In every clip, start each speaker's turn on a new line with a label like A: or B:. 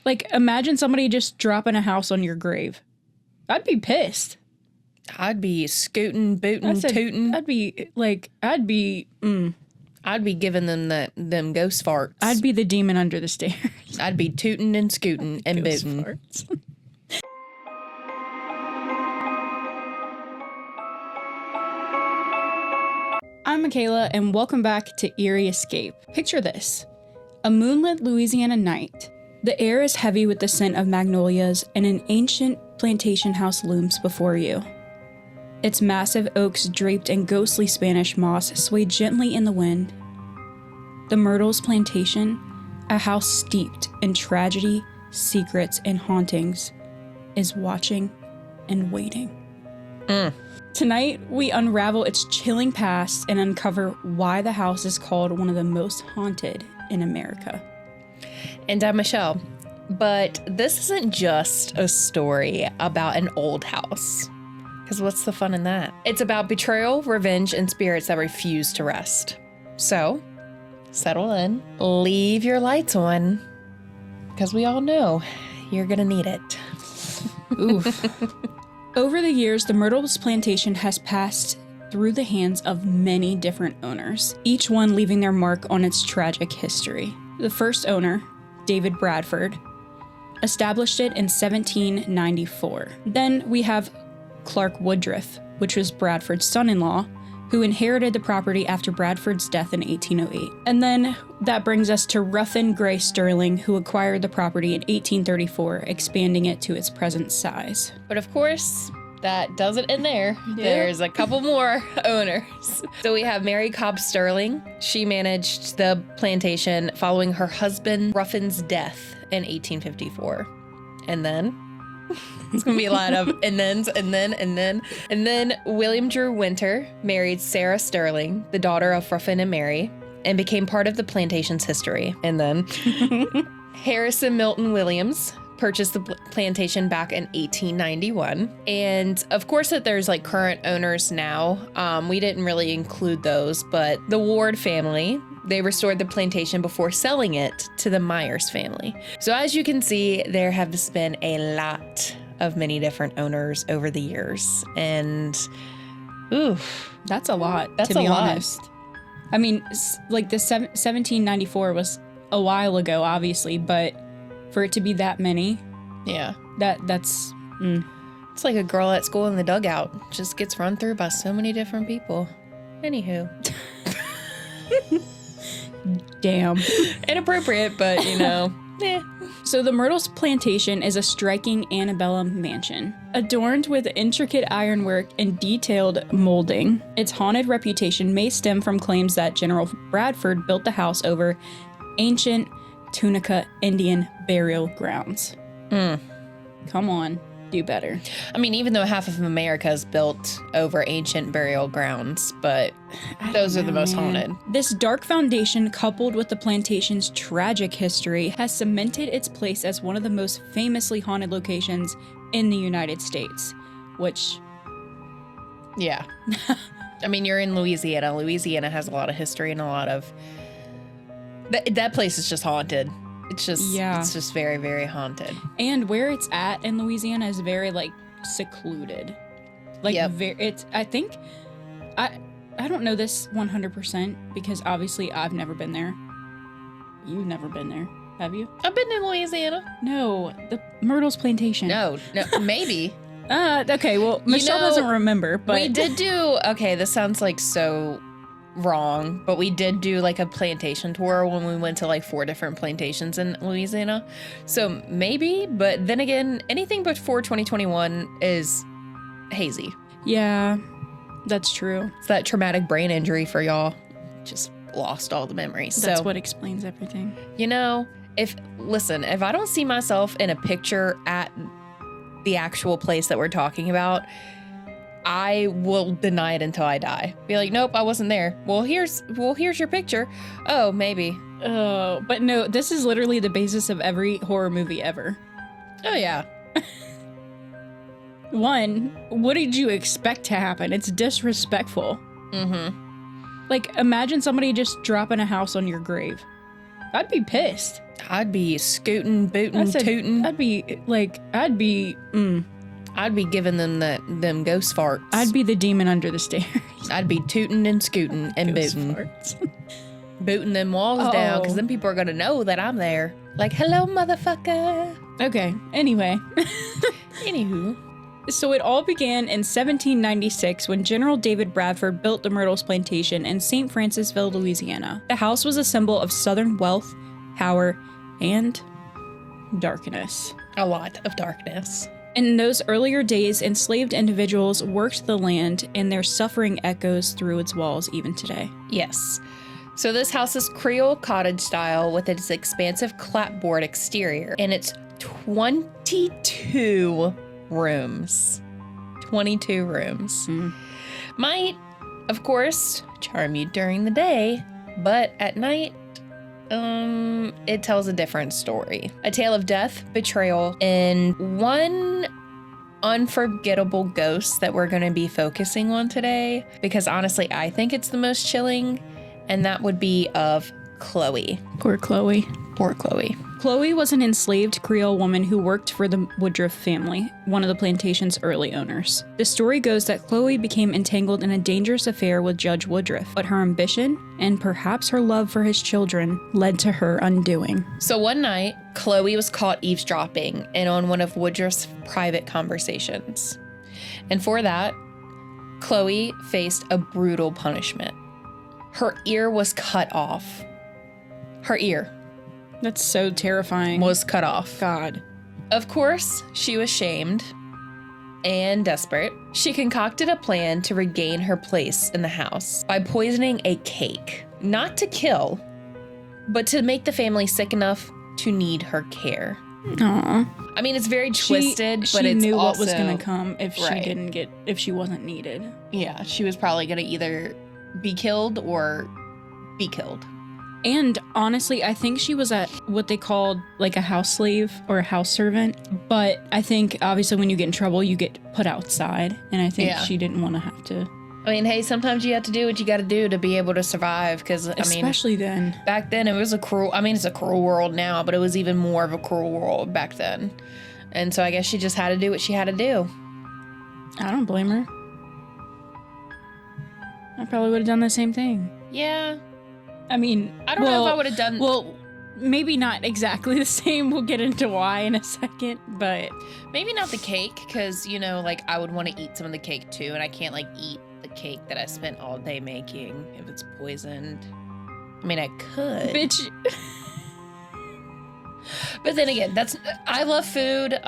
A: Like, imagine somebody just dropping a house on your grave. I'd be pissed.
B: I'd be scooting, booting, tooting.
A: I'd be
B: giving them them ghost farts.
A: I'd be the demon under the stairs.
B: I'd be tooting and scooting and
A: Ghost
B: booting.
A: farts. I'm Michaela, and welcome back to Eerie Escape. Picture this. A moonlit Louisiana night. The air is heavy with the scent of magnolias, and an ancient plantation house looms before you. Its massive oaks draped in ghostly Spanish moss sway gently in the wind. The Myrtles Plantation, a house steeped in tragedy, secrets, and hauntings, is watching and waiting. Tonight, we unravel its chilling past and uncover why the house is called one of the most haunted in America.
B: And I'm Michelle. But this isn't just a story about an old house. Because what's the fun in that? It's about betrayal, revenge, and spirits that refuse to rest. So, settle in, leave your lights on, because we all know you're gonna need it.
A: Oof. Over the years, the Myrtles Plantation has passed through the hands of many different owners, each one leaving their mark on its tragic history. The first owner, David Bradford, established it in 1794. Then we have Clark Woodruff, which was Bradford's son-in-law, who inherited the property after Bradford's death in 1808. And then that brings us to Ruffin Gray Sterling, who acquired the property in 1834, expanding it to its present size.
B: But of course, that doesn't end there. Yep. There's a couple more owners. So we have Mary Cobb Sterling. She managed the plantation following her husband Ruffin's death in 1854. And then it's going to be a lot of and then William Drew Winter married Sarah Sterling, the daughter of Ruffin and Mary, and became part of the plantation's history. And then Harrison Milton Williams purchased the plantation back in 1891. And of course that there's like current owners now. We didn't really include those, but the Ward family, they restored the plantation before selling it to the Myers family. So as you can see, there has been a lot of many different owners over the years. And oof,
A: that's a lot, to be honest. I mean, like the 1794 was a while ago, obviously, but for it to be that many,
B: yeah,
A: that's
B: it's like a girl at school in the dugout just gets run through by so many different people. Anywho.
A: Damn.
B: Inappropriate, but you know.
A: So the Myrtles Plantation is a striking antebellum mansion, adorned with intricate ironwork and detailed molding. Its haunted reputation may stem from claims that General Bradford built the house over ancient Tunica Indian burial grounds. Come on, do better.
B: I mean, even though half of America is built over ancient burial grounds, but those are the most haunted.
A: This dark foundation, coupled with the plantation's tragic history, has cemented its place as one of the most famously haunted locations in the United States, which...
B: yeah. I mean, you're in Louisiana. Louisiana has a lot of history and a lot of... That place is just haunted. It's just very, very haunted.
A: And where it's at in Louisiana is very, like, secluded. Like,
B: yep.
A: I don't know this 100% because obviously I've never been there. You've never been there, have you?
B: I've been in Louisiana.
A: No, the Myrtles Plantation.
B: No, maybe.
A: Okay, well, Michelle doesn't remember, but...
B: We did do... Okay, this sounds like so... wrong, but we did do like a plantation tour when we went to like 4 different plantations in Louisiana. So maybe, but then again, anything before 2021 is hazy.
A: Yeah, that's true.
B: It's that traumatic brain injury for y'all. Just lost all the memories.
A: That's what explains everything.
B: You know, if I don't see myself in a picture at the actual place that we're talking about, I will deny it until I die. Be like, nope, I wasn't there. Well, here's your picture. Oh, maybe.
A: Oh, but no, this is literally the basis of every horror movie ever.
B: Oh, yeah.
A: One, what did you expect to happen? It's disrespectful.
B: Mm-hmm.
A: Like, imagine somebody just dropping a house on your grave. I'd be pissed.
B: I'd be scooting, booting, tooting.
A: I'd be
B: giving them them ghost farts.
A: I'd be the demon under the stairs.
B: I'd be tooting and scooting and
A: Ghost
B: booting.
A: farts.
B: Booting them walls down, because then people are going to know that I'm there. Like, hello, motherfucker.
A: Okay, anyway.
B: Anywho.
A: So it all began in 1796 when General David Bradford built the Myrtles Plantation in St. Francisville, Louisiana. The house was a symbol of Southern wealth, power, and darkness.
B: A lot of darkness.
A: In those earlier days, enslaved individuals worked the land, and their suffering echoes through its walls even today.
B: Yes. So this house is Creole cottage style with its expansive clapboard exterior, and it's 22 rooms. 22 rooms. Might, of course, charm you during the day, but at night, it tells a different story. A tale of death, betrayal, and one unforgettable ghost that we're going to be focusing on today, because honestly, I think it's the most chilling, and that would be of Chloe.
A: Poor Chloe.
B: Poor Chloe.
A: Chloe was an enslaved Creole woman who worked for the Woodruff family, one of the plantation's early owners. The story goes that Chloe became entangled in a dangerous affair with Judge Woodruff, but her ambition, and perhaps her love for his children, led to her undoing.
B: So one night, Chloe was caught eavesdropping in on one of Woodruff's private conversations. And for that, Chloe faced a brutal punishment. Her ear was cut off. Her ear
A: That's so terrifying.
B: was cut off.
A: God.
B: Of course, she was shamed and desperate. She concocted a plan to regain her place in the house by poisoning a cake. Not to kill, but to make the family sick enough to need her care.
A: Aw.
B: I mean, it's very twisted, but
A: she
B: it's
A: knew
B: also,
A: what was gonna come if
B: Right.
A: if she wasn't needed.
B: Yeah, she was probably gonna either be killed or be killed.
A: And honestly, I think she was what they called like a house slave or a house servant. But I think obviously when you get in trouble, you get put outside. And I think she didn't want to have to.
B: I mean, hey, sometimes you have to do what you got to do to be able to survive. Because
A: Especially then.
B: Back then, it was it's a cruel world now, but it was even more of a cruel world back then. And so I guess she just had to do what she had to do.
A: I don't blame her. I probably would have done the same thing.
B: Yeah.
A: I mean,
B: I don't know if I would have done...
A: Well, maybe not exactly the same. We'll get into why in a second, but...
B: Maybe not the cake, because, like, I would want to eat some of the cake, too, and I can't, like, eat the cake that I spent all day making if it's poisoned. I mean, I could.
A: Bitch...
B: But then again, I love food,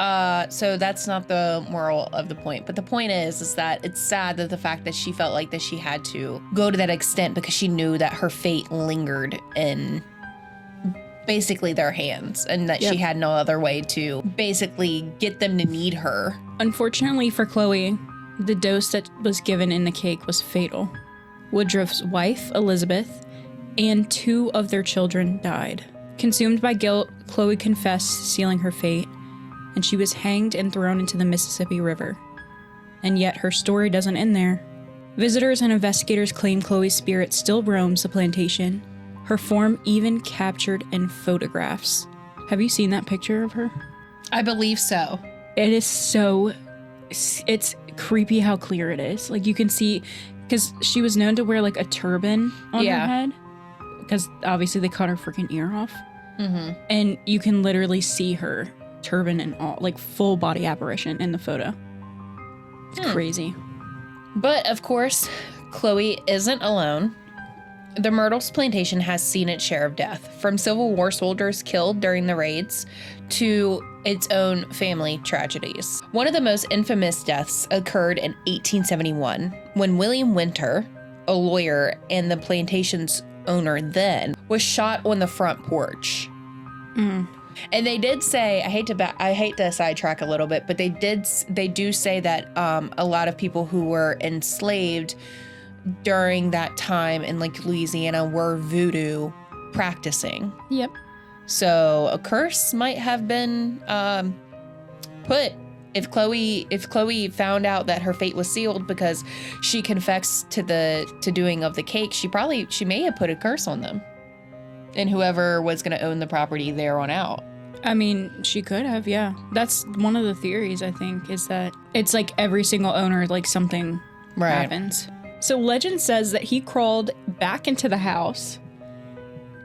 B: so that's not the moral of the point. But the point is that it's sad that the fact that she felt like that she had to go to that extent because she knew that her fate lingered in basically their hands and that she had no other way to basically get them to need her.
A: Unfortunately for Chloe, the dose that was given in the cake was fatal. Woodruff's wife, Elizabeth, and 2 of their children died. Consumed by guilt, Chloe confessed, sealing her fate, and she was hanged and thrown into the Mississippi River. And yet her story doesn't end there. Visitors and investigators claim Chloe's spirit still roams the plantation, her form even captured in photographs. Have you seen that picture of her?
B: I believe so.
A: It is it's creepy how clear it is. Like you can see, because she was known to wear like a turban on her head, because obviously they cut her freaking ear off. Mm-hmm. And you can literally see her turban and all, like full body apparition in the photo. It's crazy.
B: But of course, Chloe isn't alone. The Myrtles Plantation has seen its share of death, from Civil War soldiers killed during the raids to its own family tragedies. One of the most infamous deaths occurred in 1871 when William Winter, a lawyer and the plantation's owner then, was shot on the front porch. And they did say, I hate to sidetrack a little bit, but they do say that a lot of people who were enslaved during that time in like Louisiana were voodoo practicing.
A: Yep.
B: So a curse might have been put if Chloe found out that her fate was sealed because she confessed to doing of the cake. She may have put a curse on them. And whoever was going to own the property there on out.
A: I mean, she could have, yeah. That's one of the theories, I think, is that it's like every single owner, like something happens. So legend says that he crawled back into the house,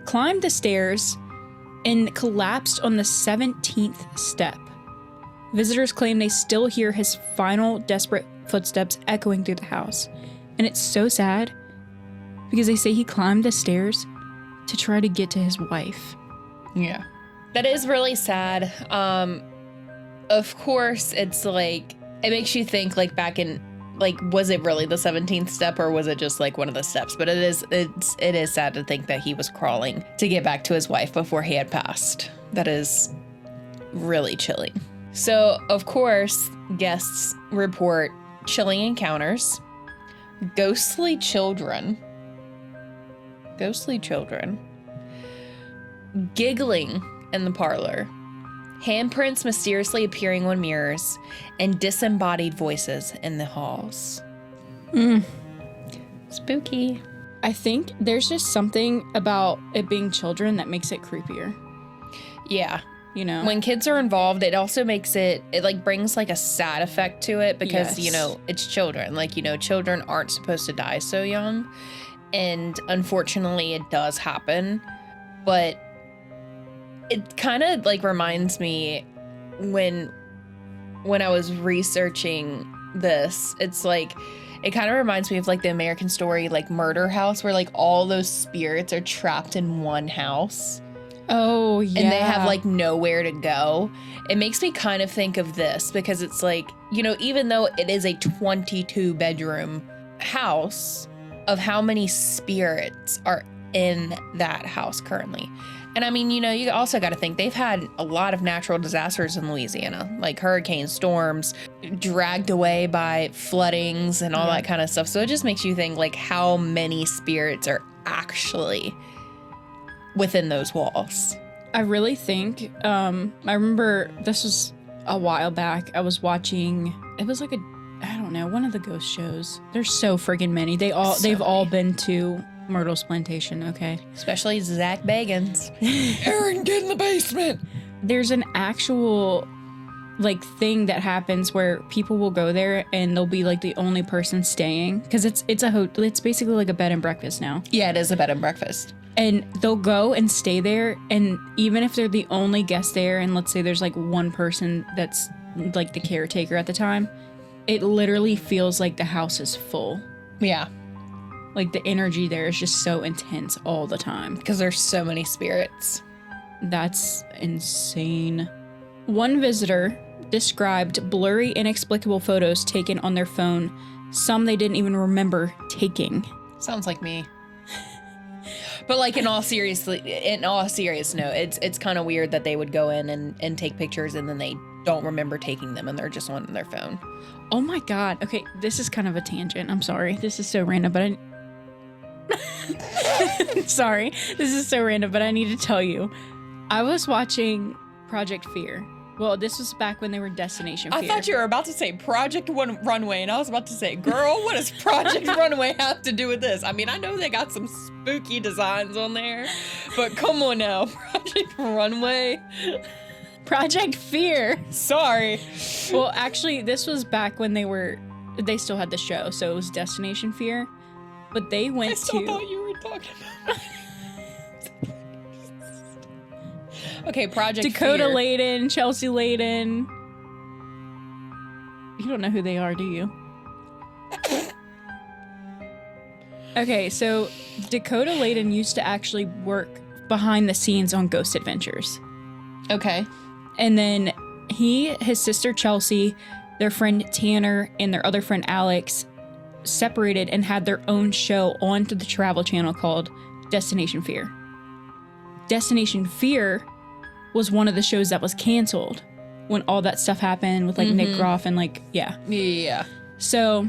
A: climbed the stairs, and collapsed on the 17th step. Visitors claim they still hear his final desperate footsteps echoing through the house. And it's so sad because they say he climbed the stairs to try to get to his wife.
B: Yeah. That is really sad. Of course, it's like, it makes you think like back in, like, was it really the 17th step or was it just like one of the steps? But it is sad to think that he was crawling to get back to his wife before he had passed. That is really chilling. So, of course, guests report chilling encounters, ghostly children, giggling in the parlor, handprints mysteriously appearing on mirrors, and disembodied voices in the halls. Spooky.
A: I think there's just something about it being children that makes it creepier.
B: Yeah.
A: You know,
B: when kids are involved, it also makes it like brings like a sad effect to it because,
A: Yes.
B: you know, it's children. Like, you know, children aren't supposed to die so young. And unfortunately, it does happen. But it kind of like reminds me when I was researching this, it's like, it kind of reminds me of like the American Story, like Murder House, where like all those spirits are trapped in one house.
A: Oh, yeah.
B: And they have like nowhere to go. It makes me kind of think of this because it's like, you know, even though it is a 22 bedroom house, of how many spirits are in that house currently. And I mean, you know, you also got to think they've had a lot of natural disasters in Louisiana, like hurricane storms, dragged away by floodings and all that kind of stuff. So it just makes you think like how many spirits are actually within those walls.
A: I really think, I remember this was a while back. I was watching, it was like I don't know, one of the ghost shows. There's so friggin' many. They've all been to Myrtles Plantation, okay?
B: Especially Zach Bagans. Aaron, get in the basement.
A: There's an actual like thing that happens where people will go there and they'll be like the only person staying because it's basically like a bed and breakfast now.
B: Yeah, it is a bed and breakfast.
A: And they'll go and stay there, and even if they're the only guest there, and let's say there's like one person that's like the caretaker at the time, it literally feels like the house is full.
B: Yeah.
A: Like the energy there is just so intense all the time.
B: Because there's so many spirits.
A: That's insane. One visitor described blurry, inexplicable photos taken on their phone. Some they didn't even remember taking.
B: Sounds like me. But like in all serious note, it's kind of weird that they would go in and take pictures and then they don't remember taking them and they're just on their phone.
A: Oh my God. Okay, this is kind of a tangent. I'm sorry. This is so random, but sorry. This is so random, but I need to tell you. I was watching Project Fear. Well, this was back when they were Destination Fear.
B: I thought you were about to say Project Runway, and I was about to say, girl, what does Project Runway have to do with this? I mean, I know they got some spooky designs on there, but come on now, Project Runway.
A: Project Fear.
B: Sorry.
A: Well, actually, this was back when they still had the show, so it was Destination Fear. But they went
B: I still thought you were talking about Okay, Project
A: Dakota
B: Fear.
A: Layden, Chelsea Layden. You don't know who they are, do you? Okay, so Dakota Layden used to actually work behind the scenes on Ghost Adventures.
B: Okay.
A: And then his sister Chelsea, their friend Tanner, and their other friend Alex separated and had their own show on to the Travel Channel called Destination Fear. Destination Fear was one of the shows that was canceled when all that stuff happened with like Nick Groff and like, yeah.
B: Yeah.
A: So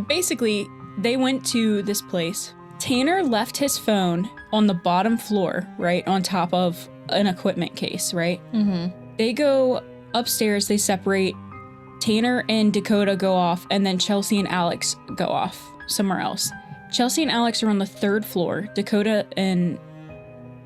A: basically they went to this place. Tanner left his phone on the bottom floor, right? On top of an equipment case, right? Mm-hmm. They go upstairs, they separate. Tanner and Dakota go off, and then Chelsea and Alex go off somewhere else. Chelsea and Alex are on the third floor. Dakota and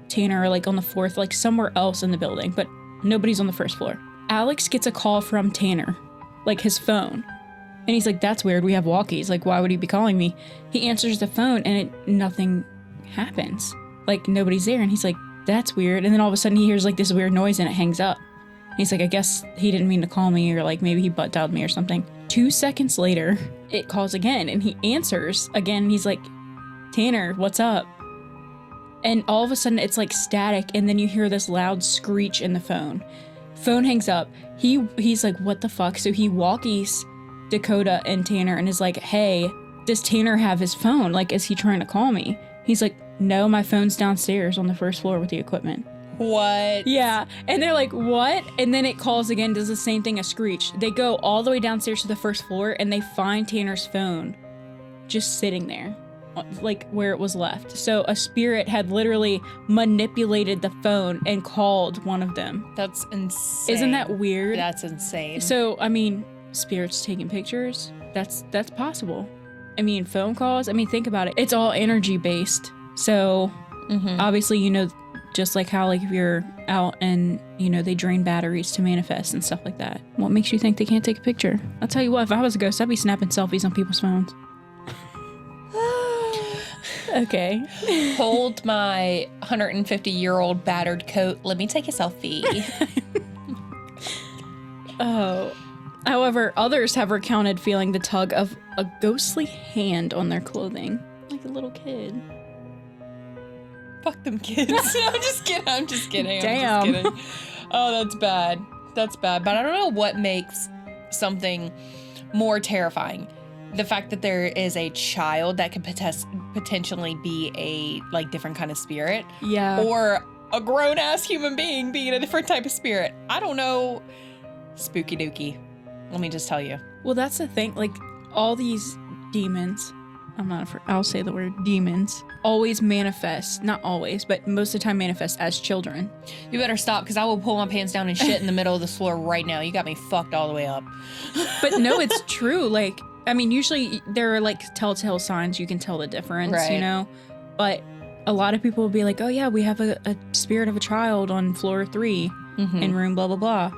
A: Tanner are like on the 4th, like somewhere else in the building, but nobody's on the 1st floor. Alex gets a call from Tanner, like his phone. And he's like, that's weird. We have walkies. Like, why would he be calling me? He answers the phone and nothing happens. Like, nobody's there. And he's like, that's weird. And then all of a sudden he hears like this weird noise and it hangs up. He's like, I guess he didn't mean to call me, or like maybe he butt dialed me or something. 2 seconds later, it calls again and he answers again. And he's like, Tanner, what's up? And all of a sudden it's like static. And then you hear this loud screech in the phone. Phone hangs up. He's like, what the fuck? So he walkies Dakota and Tanner and is like, hey, does Tanner have his phone? Like, is he trying to call me? He's like, no, my phone's downstairs on the 1st floor with the equipment.
B: What?
A: Yeah. And they're like, what? And then it calls again, does the same thing, a screech. They go all the way downstairs to the 1st floor and they find Tanner's phone just sitting there, like where it was left. So a spirit had literally manipulated the phone and called one of them.
B: That's insane.
A: Isn't that weird?
B: That's insane.
A: So, I mean, spirits taking pictures, that's possible. I mean, phone calls, I mean, think about it. It's all energy based. So obviously, you know, just like how like if you're out and, you know, they drain batteries to manifest and stuff like that. What makes you think they can't take a picture? I'll tell you what, if I was a ghost, I'd be snapping selfies on people's phones. Okay.
B: Hold my 150-year-old battered coat. Let me take a selfie.
A: Oh. However, others have recounted feeling the tug of a ghostly hand on their clothing, like a little kid.
B: Fuck them kids. I'm just kidding. I'm just kidding.
A: Damn.
B: I'm just kidding. Oh, that's bad. That's bad. But I don't know what makes something more terrifying. The fact that there is a child that could potentially be a like different kind of spirit.
A: Yeah.
B: Or a grown-ass human being being a different type of spirit. I don't know. Spooky dooky. Let me just tell you.
A: Well, that's the thing. Like, all these demons, I'll say the word demons, always manifest, not always, but most of the time manifest as children.
B: You better stop, because I will pull my pants down and shit in the middle of the floor right now. You got me fucked all the way up.
A: But no, it's true. Like, I mean, usually there are like telltale signs you can tell the difference,
B: right.
A: You know? But a lot of people will be like, oh yeah, we have a spirit of a child on floor 3 in room blah, blah, blah.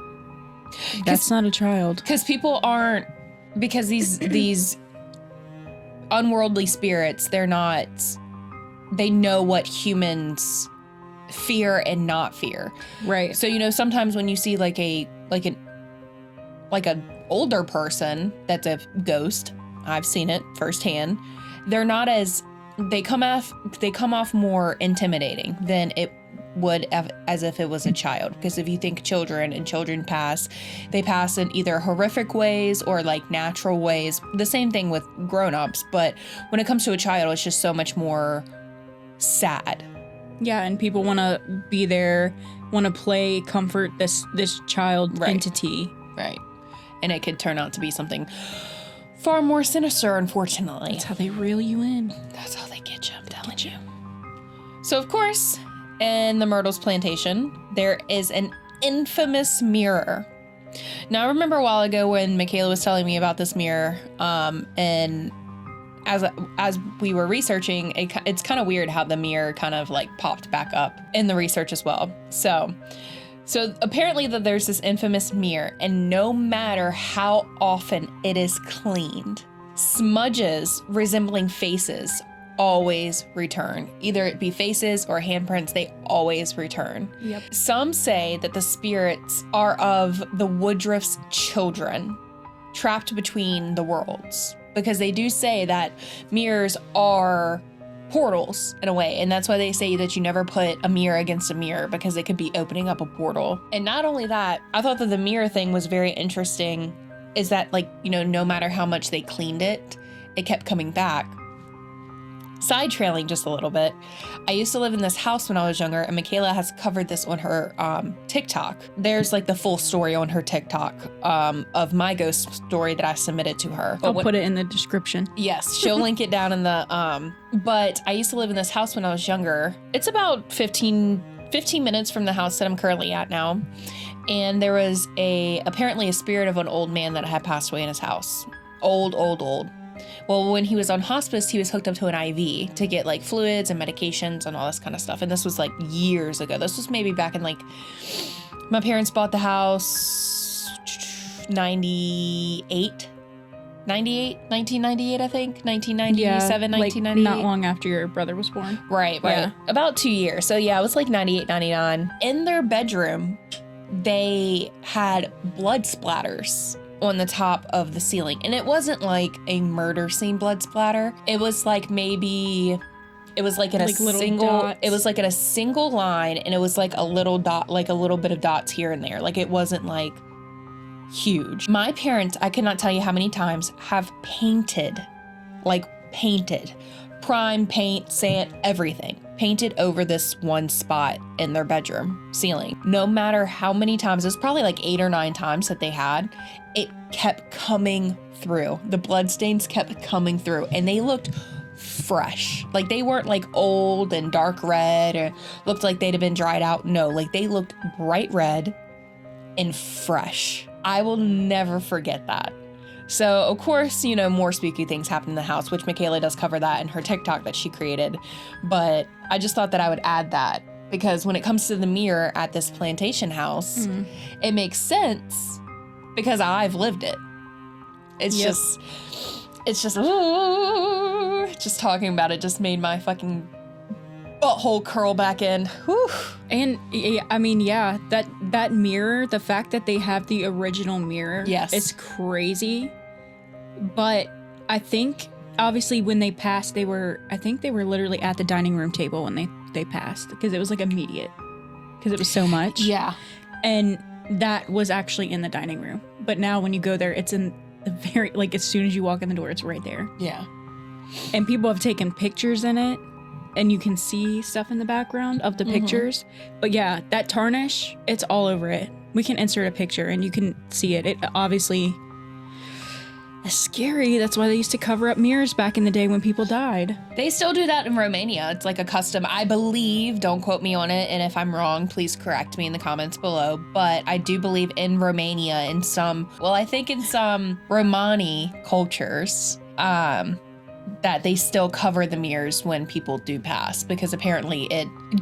A: That's not a child. Because
B: people aren't, because these unworldly spirits, they know what humans fear and not fear.
A: Right.
B: So, you know, sometimes when you see like an older person that's a ghost, I've seen it firsthand, they're not they come off more intimidating than it would as if it was a child. Because if you think children pass, they pass in either horrific ways or like natural ways. The same thing with grown-ups, but when it comes to a child, it's just so much more sad.
A: Yeah, and people want to be there, want to play, comfort this child entity.
B: Right. And it could turn out to be something far more sinister, unfortunately.
A: That's how they reel you in.
B: That's how they get you, I'm telling you. So, of course, in the Myrtles Plantation, there is an infamous mirror. Now, I remember a while ago when Michaela was telling me about this mirror, and as we were researching, it's kind of weird how the mirror kind of like popped back up in the research as well. So apparently that there's this infamous mirror, and no matter how often it is cleaned, smudges resembling faces always return. Either it be faces or handprints, they always return.
A: Yep.
B: Some say that the spirits are of the Woodruff's children, trapped between the worlds, because they do say that mirrors are portals in a way, and that's why they say that you never put a mirror against a mirror, because it could be opening up a portal. And not only that, I thought that the mirror thing was very interesting, is that, like, you know, no matter how much they cleaned it, it kept coming back. Side trailing just a little bit, I used to live in this house when I was younger, and Michaela has covered this on her TikTok. There's like the full story on her TikTok of my ghost story that I submitted to her.
A: I'll put it in the description.
B: Yes, she'll link it down in the but I used to live in this house when I was younger. It's about 15 minutes from the house that I'm currently at now. And there was apparently a spirit of an old man that had passed away in his house. Old. Well, when he was on hospice, he was hooked up to an IV to get like fluids and medications and all this kind of stuff. And this was like years ago. This was maybe back in like, my parents bought the house 1998, I think. 1997, 1998.
A: Not long after your brother was born.
B: Right.
A: Yeah.
B: About 2 years. So yeah, it was like 98, 99. In their bedroom, they had blood splatters on the top of the ceiling. And it wasn't like a murder scene blood splatter. It was like maybe... It was like in
A: like
B: a single, dots. It was like in a single line, and it was like a little dot, like a little bit of dots here and there. Like it wasn't like huge. My parents, I could not tell you how many times, have painted, prime paint, sand, everything, painted over this one spot in their bedroom ceiling. No matter how many times, it was probably like 8 or 9 times that they had, it kept coming through. The bloodstains kept coming through, and they looked fresh. Like they weren't like old and dark red or looked like they'd have been dried out. No, like they looked bright red and fresh. I will never forget that. So of course, you know, more spooky things happen in the house, which Michaela does cover that in her TikTok that she created. But I just thought that I would add that because when it comes to the mirror at this plantation house, it makes sense because I've lived it. It's just talking about it just made my fucking butthole curl back in. Whew.
A: And I mean, yeah, that mirror, the fact that they have the original mirror,
B: yes,
A: it's crazy. But I think obviously when they passed, they were literally at the dining room table when they passed because it was like immediate because it was so much.
B: Yeah.
A: And that was actually in the dining room. But now when you go there, it's in the very, like as soon as you walk in the door, it's right there.
B: Yeah.
A: And people have taken pictures in it and you can see stuff in the background of the pictures. But yeah, that tarnish, it's all over it. We can insert a picture and you can see it. It obviously is scary. That's why they used to cover up mirrors back in the day when people died.
B: They still do that in Romania. It's like a custom, I believe, don't quote me on it, and if I'm wrong, please correct me in the comments below, but I do believe in Romania, I think in some Romani cultures, that they still cover the mirrors when people do pass because apparently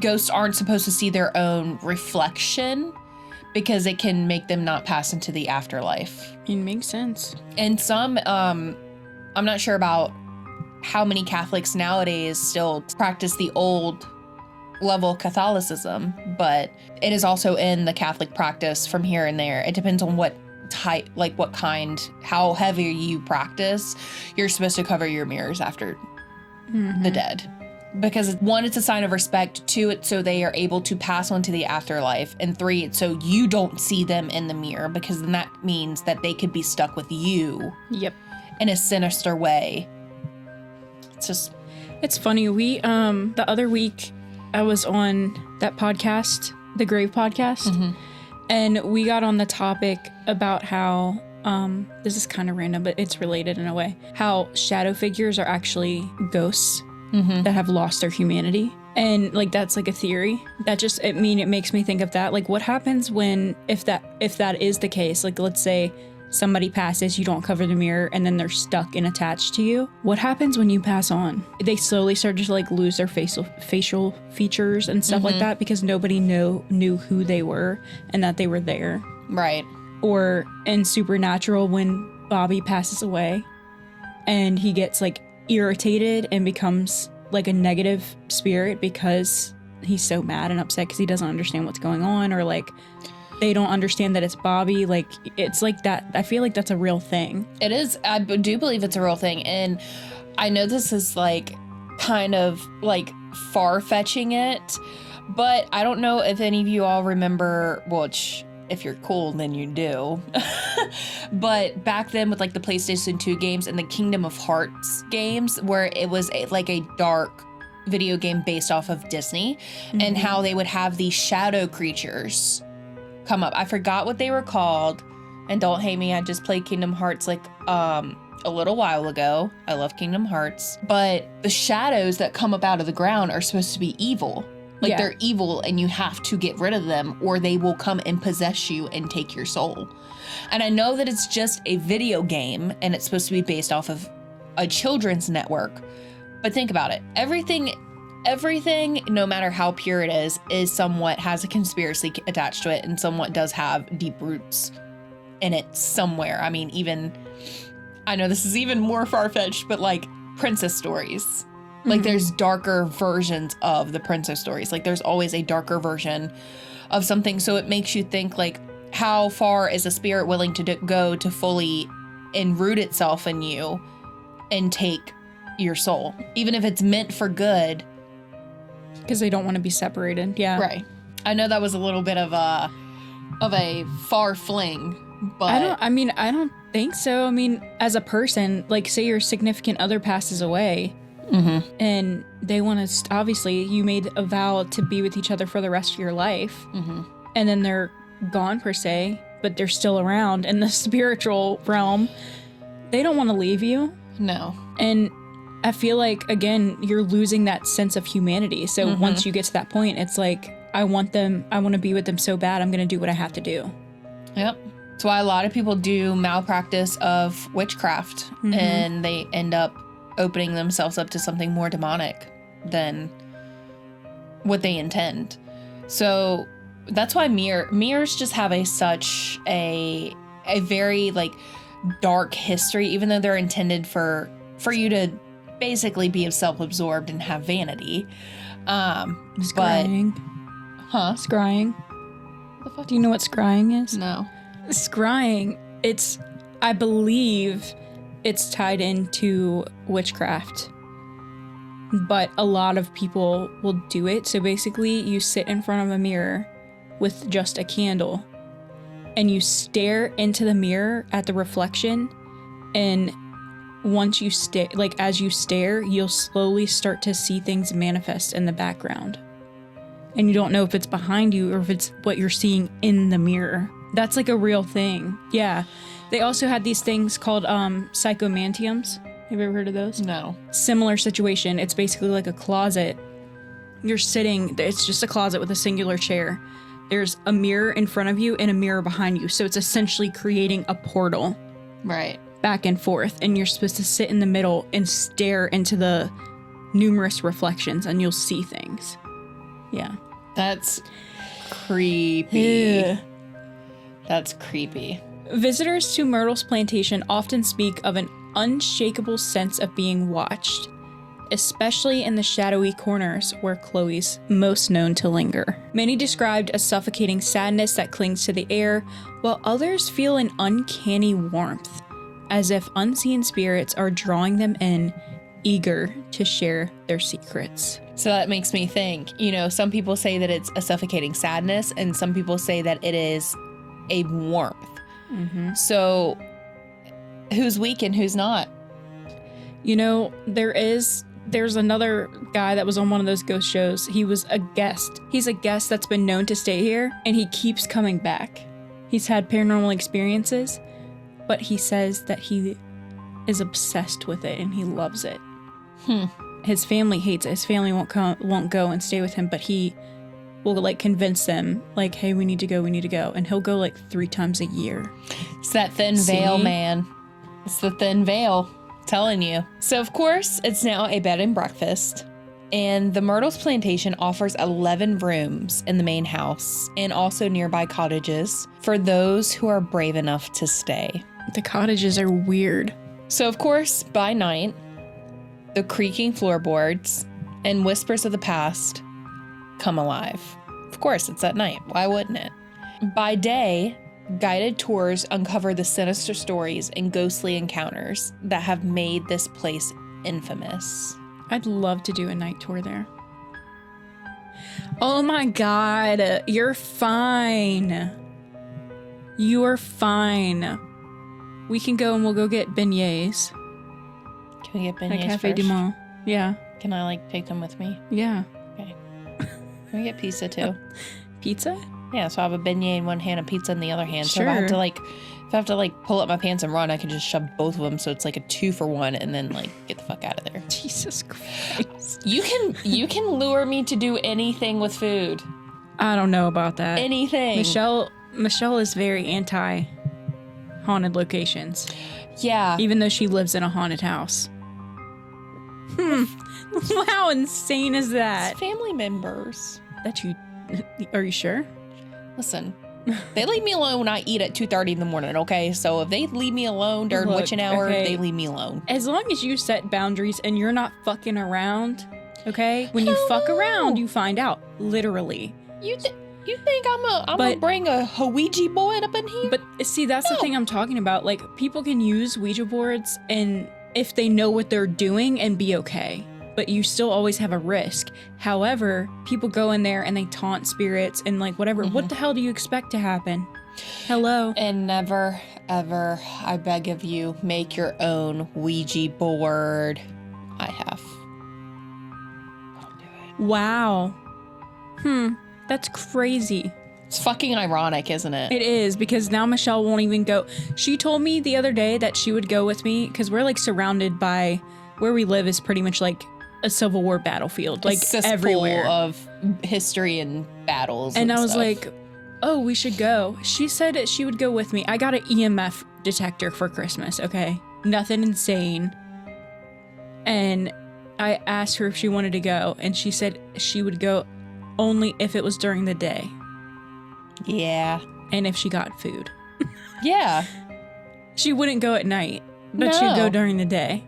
B: ghosts aren't supposed to see their own reflection because it can make them not pass into the afterlife.
A: It makes sense.
B: And some, I'm not sure about how many Catholics nowadays still practice the old level Catholicism, but it is also in the Catholic practice from here and there. It depends on what type, like what kind, how heavy you practice. You're supposed to cover your mirrors after the dead. Because 1, it's a sign of respect. 2, it's so they are able to pass on to the afterlife. And 3, it's so you don't see them in the mirror because then that means that they could be stuck with you.
A: Yep.
B: In a sinister way.
A: It's funny. We, the other week I was on that podcast, the Grave podcast, and we got on the topic about how, this is kind of random, but it's related in a way, how shadow figures are actually ghosts. That have lost their humanity. And like that's like a theory that just it makes me think of that. Like what happens when if that is the case, like let's say somebody passes, you don't cover the mirror and then they're stuck and attached to you. What happens when you pass on? They slowly start to like lose their facial features and stuff like that because nobody knew who they were and that they were there.
B: Right.
A: Or in Supernatural when Bobby passes away and he gets like irritated and becomes like a negative spirit because he's so mad and upset because he doesn't understand what's going on, or like they don't understand that it's Bobby. Like it's like that. I feel like that's a real thing.
B: It is. I do believe it's a real thing. And I know this is like kind of like far-fetching it, but I don't know if any of you all remember, which if you're cool, then you do. But back then with like the PlayStation 2 games and the Kingdom of Hearts games, where it was like a dark video game based off of Disney, and how they would have these shadow creatures come up. I forgot what they were called, and don't hate me, I just played Kingdom Hearts like a little while ago. I love Kingdom Hearts. But the shadows that come up out of the ground are supposed to be evil. Like they're evil and you have to get rid of them or they will come and possess you and take your soul. And I know that it's just a video game and it's supposed to be based off of a children's network. But think about it. Everything, no matter how pure it is somewhat has a conspiracy attached to it and somewhat does have deep roots in it somewhere. I mean, even, I know this is even more far-fetched, but like princess stories. Like there's darker versions of the princess stories. Like there's always a darker version of something. So it makes you think like, how far is a spirit willing to go to fully enroot itself in you and take your soul, even if it's meant for good?
A: Because they don't want to be separated. Yeah.
B: Right. I know that was a little bit of a far fling, but
A: I don't think so. I mean, as a person, like say your significant other passes away and they want to, obviously you made a vow to be with each other for the rest of your life. And then they're gone per se, but they're still around in the spiritual realm. They don't want to leave you.
B: No.
A: And I feel like, again, you're losing that sense of humanity. So once you get to that point, it's like, I want to be with them so bad, I'm going to do what I have to do.
B: Yep. That's why a lot of people do malpractice of witchcraft and they end up opening themselves up to something more demonic than what they intend. So that's why mirrors just have such a very like dark history, even though they're intended for you to basically be self-absorbed and have vanity.
A: Scrying. Scrying.
B: The fuck?
A: Do you know what scrying is?
B: No.
A: Scrying, I believe it's tied into witchcraft, but a lot of people will do it. So basically you sit in front of a mirror with just a candle and you stare into the mirror at the reflection, and once you stare, like as you stare, you'll slowly start to see things manifest in the background, and you don't know if it's behind you or if it's what you're seeing in the mirror. That's like a real thing. Yeah. They also had these things called psychomantiums. Have you ever heard of those?
B: No.
A: Similar situation. It's basically like a closet. You're sitting, it's just a closet with a singular chair. There's a mirror in front of you and a mirror behind you. So it's essentially creating a portal.
B: Right.
A: Back and forth. And you're supposed to sit in the middle and stare into the numerous reflections and you'll see things. Yeah.
B: That's creepy.
A: Yeah.
B: That's creepy.
A: Visitors to Myrtles Plantation often speak of an unshakable sense of being watched, especially in the shadowy corners where Chloe's most known to linger. Many described a suffocating sadness that clings to the air, while others feel an uncanny warmth, as if unseen spirits are drawing them in, eager to share their secrets.
B: So that makes me think, some people say that it's a suffocating sadness, and some people say that it is a warmth. So who's weak and who's not?
A: There's another guy that was on one of those ghost shows. He was a guest. He's a guest that's been known to stay here, and he keeps coming back. He's had paranormal experiences, but he says that he is obsessed with it and he loves it. His family hates it. His family won't go and stay with him, but he will like convince them, like, hey, we need to go, and he'll go like 3 times a year.
B: It's that thin veil, man. It's the thin veil, telling you. So of course it's now a bed and breakfast, and the Myrtles Plantation offers 11 rooms in the main house and also nearby cottages for those who are brave enough to stay.
A: The cottages are weird.
B: So of course by night, the creaking floorboards and whispers of the past come alive. Of course, it's at night. Why wouldn't it? By day, guided tours uncover the sinister stories and ghostly encounters that have made this place infamous.
A: I'd love to do a night tour there. Oh my God, you're fine. You are fine. We can go and we'll go get beignets.
B: Can we get beignets
A: at Café
B: first?
A: du Mont. Yeah.
B: Can I take them with me?
A: Yeah.
B: Okay. Can we get pizza too?
A: Pizza?
B: Yeah, so I have a beignet in one hand and pizza in the other hand.
A: Sure.
B: So if I have to pull up my pants and run, I can just shove both of them, so it's like a 2-for-1, and then get the fuck out of there.
A: Jesus Christ.
B: You can lure me to do anything with food.
A: I don't know about that.
B: Anything.
A: Michelle is very anti haunted locations.
B: Yeah.
A: Even though she lives in a haunted house. How insane is that?
B: It's family members.
A: Are you sure?
B: Listen, they leave me alone when I eat at 2:30 in the morning, okay? So if they leave me alone during witching hour, they leave me alone.
A: As long as you set boundaries and you're not fucking around, okay? When you fuck around, you find out, literally.
B: You think I'm gonna bring a Ouija board up in here?
A: But see, that's the thing I'm talking about. Like, people can use Ouija boards and if they know what they're doing and be okay. But you still always have a risk. However, people go in there and they taunt spirits and like whatever. What the hell do you expect to happen? Hello?
B: And never, ever, I beg of you, make your own Ouija board. I have. Don't do it.
A: Wow. That's crazy.
B: It's fucking ironic, isn't it?
A: It is, because now Michelle won't even go. She told me the other day that she would go with me because we're like surrounded by, where we live is pretty much like a Civil War battlefield, like everywhere
B: of history and battles.
A: And I was
B: stuff.
A: like, oh, we should go. She said that she would go with me. I got an EMF detector for Christmas, okay? Nothing insane. And I asked her if she wanted to go, and she said she would go only if it was during the day.
B: Yeah.
A: And if she got food.
B: Yeah.
A: She wouldn't go at night, but she'd go during the day.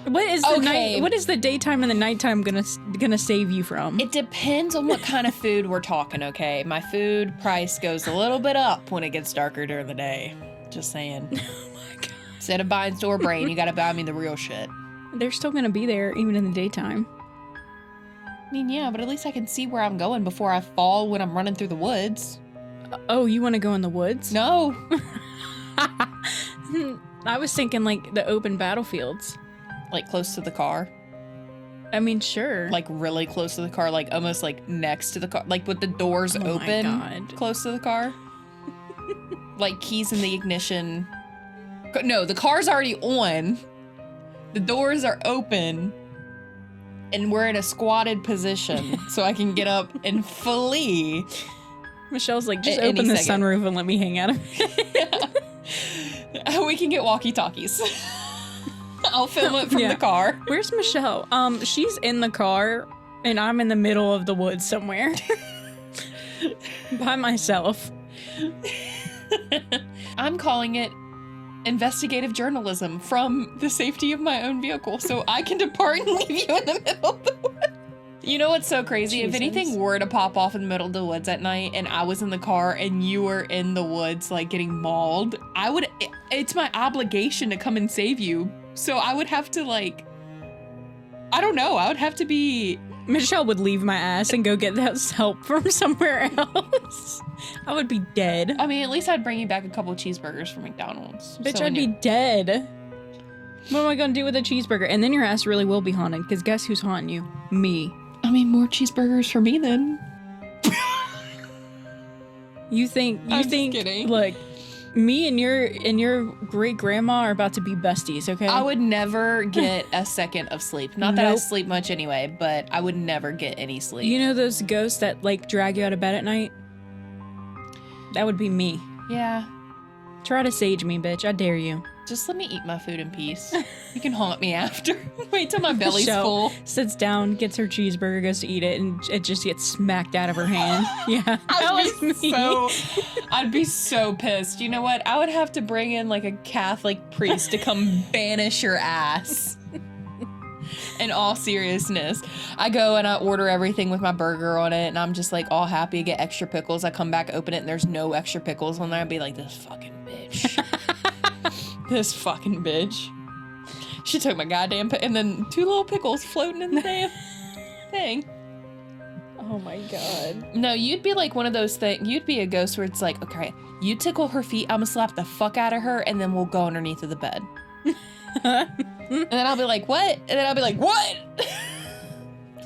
A: What is the night? What is the daytime and the nighttime gonna save you from?
B: It depends on what kind of food we're talking, okay? My food price goes a little bit up when it gets darker during the day. Just saying.
A: Oh my god.
B: Instead of buying store brand, you gotta buy me the real shit.
A: They're still gonna be there even in the daytime.
B: I mean, yeah, but at least I can see where I'm going before I fall when I'm running through the woods.
A: Oh, you want to go in the woods?
B: No.
A: I was thinking like the open battlefields.
B: Like close to the car?
A: I mean, sure.
B: Like really close to the car, like almost like next to the car, like with the doors open close to the car. Like keys in the ignition. No, the car's already on. The doors are open. And we're in a squatted position so I can get up and flee.
A: Michelle's like, just open the sunroof and let me hang out of it.
B: We can get walkie-talkies. I'll film it from the car.
A: Where's Michelle? She's in the car and I'm in the middle of the woods somewhere. By myself.
B: I'm calling it investigative journalism from the safety of my own vehicle so I can depart and leave you in the middle of the woods. You know what's so crazy?
A: Jesus.
B: If anything were to pop off in the middle of the woods at night and I was in the car and you were in the woods like getting mauled, it's my obligation to come and save you. So I would have to like, I don't know, I would have to be...
A: Michelle would leave my ass and go get that help from somewhere else. I would be dead.
B: I mean, at least I'd bring you back a couple of cheeseburgers from McDonald's.
A: Bitch, so I'd be dead. What am I gonna do with a cheeseburger? And then your ass really will be haunted, because guess who's haunting you? Me.
B: I mean, more cheeseburgers for me then.
A: You think,
B: kidding.
A: Look, me and your great grandma are about to be besties, okay?
B: I would never get a second of sleep. Not that I sleep much anyway, but I would never get any sleep.
A: You know those ghosts that like drag you out of bed at night? That would be me.
B: Yeah.
A: Try to sage me, bitch. I dare you.
B: Just let me eat my food in peace. You can haunt me after. Wait till my belly's full.
A: Sits down, gets her cheeseburger, goes to eat it, and it just gets smacked out of her hand. Yeah, that was me.
B: I'd be so pissed. You know what? I would have to bring in like a Catholic priest to come banish your ass. In all seriousness, I go and I order everything with my burger on it, and I'm just like all happy to get extra pickles. I come back, open it, and there's no extra pickles on there. I'd be like, this fucking bitch. This fucking bitch. She took my goddamn and then 2 little pickles floating in the damn thing.
A: Oh my god.
B: No, you'd be like one of those things. You'd be a ghost where it's like, okay, you tickle her feet, I'm gonna slap the fuck out of her, and then we'll go underneath of the bed. And then I'll be like, what? And then I'll be like, what?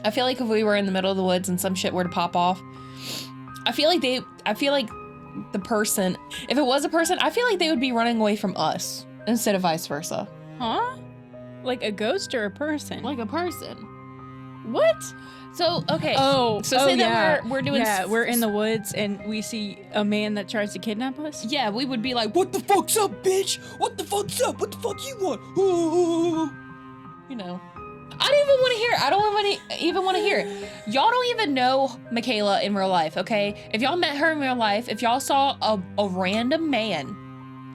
B: I feel like if we were in the middle of the woods and some shit were to pop off, I feel like the person, if it was a person, I feel like they would be running away from us instead of vice versa.
A: Huh? Like a ghost or a person?
B: Like a person.
A: What?
B: So, okay.
A: So
B: say that we're doing...
A: Yeah, we're in the woods and we see a man that tries to kidnap us?
B: Yeah, we would be like, what the fuck's up, bitch? What the fuck's up? What the fuck you want? Ooh. You know. I don't even want to hear it. I don't even want to hear it. Y'all don't even know Michaela in real life, okay? If y'all met her in real life, if y'all saw a random man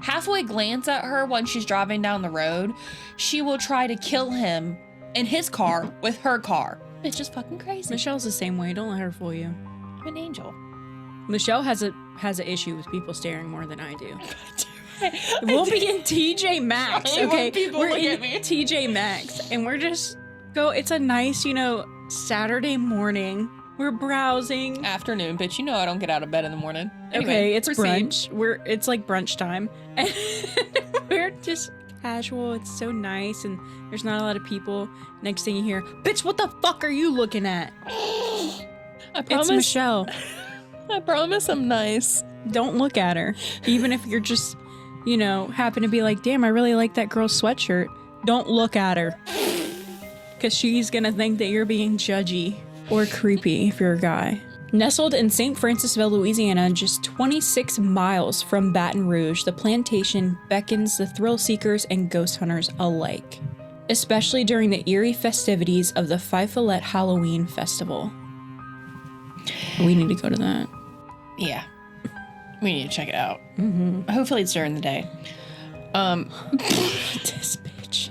B: halfway glance at her when she's driving down the road, she will try to kill him in his car with her car. It's just fucking crazy.
A: Michelle's the same way. Don't let her fool you.
B: I'm an angel.
A: Michelle has an issue with people staring more than I do. We'll be in TJ Maxx, okay?
B: People
A: We're
B: look
A: in
B: at me.
A: TJ Maxx, and we're just it's a nice, Saturday morning. We're browsing.
B: Afternoon, bitch. You know I don't get out of bed in the morning. Anyway,
A: Okay, it's
B: proceed.
A: brunch. It's like brunch time, and we're just casual. It's so nice, and there's not a lot of people. Next thing you hear, bitch, what the fuck are you looking at?
B: I promise.
A: It's Michelle.
B: I promise I'm nice.
A: Don't look at her, even if you're just, happen to be like, damn, I really like that girl's sweatshirt. Don't look at her, because she's gonna think that you're being judgy or creepy if you're a guy. Nestled in St. Francisville, Louisiana, just 26 miles from Baton Rouge, the plantation beckons the thrill seekers and ghost hunters alike, especially during the eerie festivities of the Five Follette Halloween Festival. We need to go to that.
B: Yeah. We need to check it out. Mm-hmm. Hopefully it's during the day.
A: This bitch.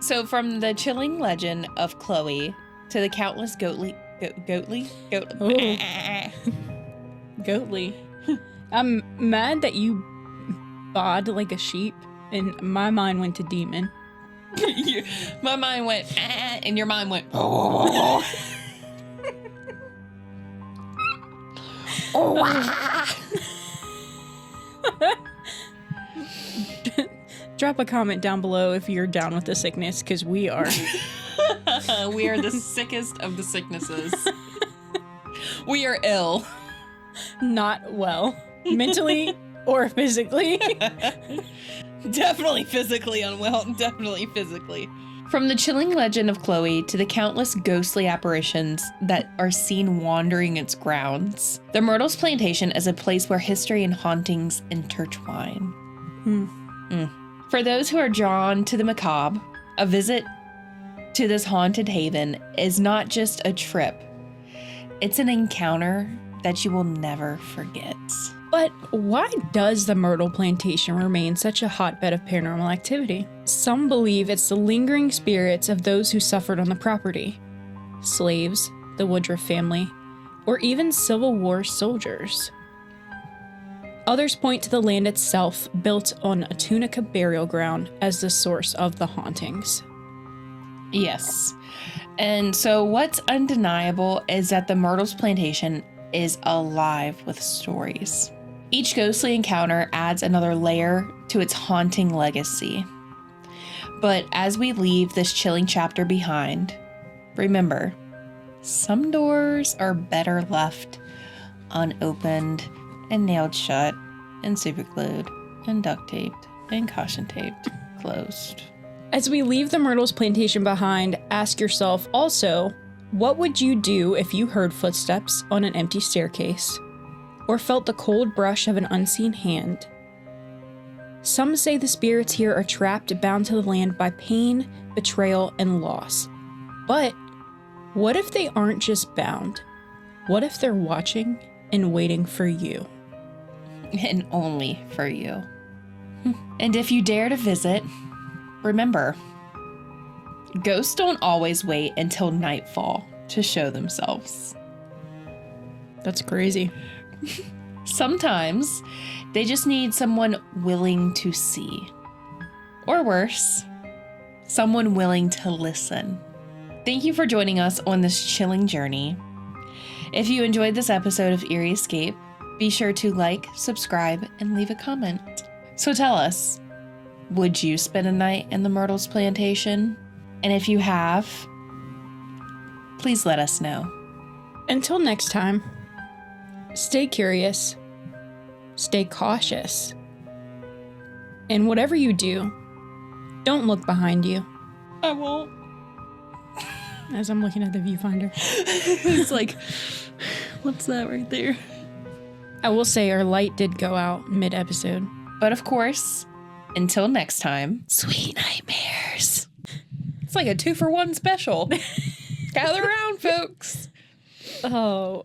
B: So from the chilling legend of Chloe to the countless Goatly.
A: I'm mad that you bawed like a sheep, and my mind went to demon.
B: My mind went, and your mind went,
A: Drop a comment down below if you're down with the sickness, because we are.
B: We are the sickest of the sicknesses. We are ill.
A: Not well. Mentally or physically.
B: Definitely physically unwell. Definitely physically. From the chilling legend of Chloe to the countless ghostly apparitions that are seen wandering its grounds, the Myrtles Plantation is a place where history and hauntings intertwine. For those who are drawn to the macabre, a visit to this haunted haven is not just a trip. It's an encounter that you will never forget.
A: But why does the Myrtle Plantation remain such a hotbed of paranormal activity? Some believe it's the lingering spirits of those who suffered on the property. Slaves, the Woodruff family, or even Civil War soldiers. Others point to the land itself, built on a Tunica burial ground, as the source of the hauntings.
B: Yes. And so what's undeniable is that the Myrtles Plantation is alive with stories. Each ghostly encounter adds another layer to its haunting legacy. But as we leave this chilling chapter behind, remember, some doors are better left unopened and nailed shut and super glued and duct taped and caution taped closed.
A: As we leave the Myrtles Plantation behind, ask yourself also, what would you do if you heard footsteps on an empty staircase, or felt the cold brush of an unseen hand? Some say the spirits here are trapped, bound to the land by pain, betrayal, and loss. But what if they aren't just bound? What if they're watching and waiting for you?
B: And only for you. And if you dare to visit, remember, ghosts don't always wait until nightfall to show themselves.
A: That's crazy.
B: Sometimes they just need someone willing to see. Or worse, someone willing to listen. Thank you for joining us on this chilling journey. If you enjoyed this episode of Eerie Escape, be sure to like, subscribe, and leave a comment. So tell us, would you spend a night in the Myrtles Plantation? And if you have, please let us know.
A: Until next time, stay curious, stay cautious, and whatever you do, don't look behind you.
B: I won't.
A: As I'm looking at the viewfinder.
B: It's like, what's that right there?
A: I will say our light did go out mid-episode.
B: But of course, until next time, sweet nightmares. It's like a 2-for-1 special. Gather around, folks.
A: Oh.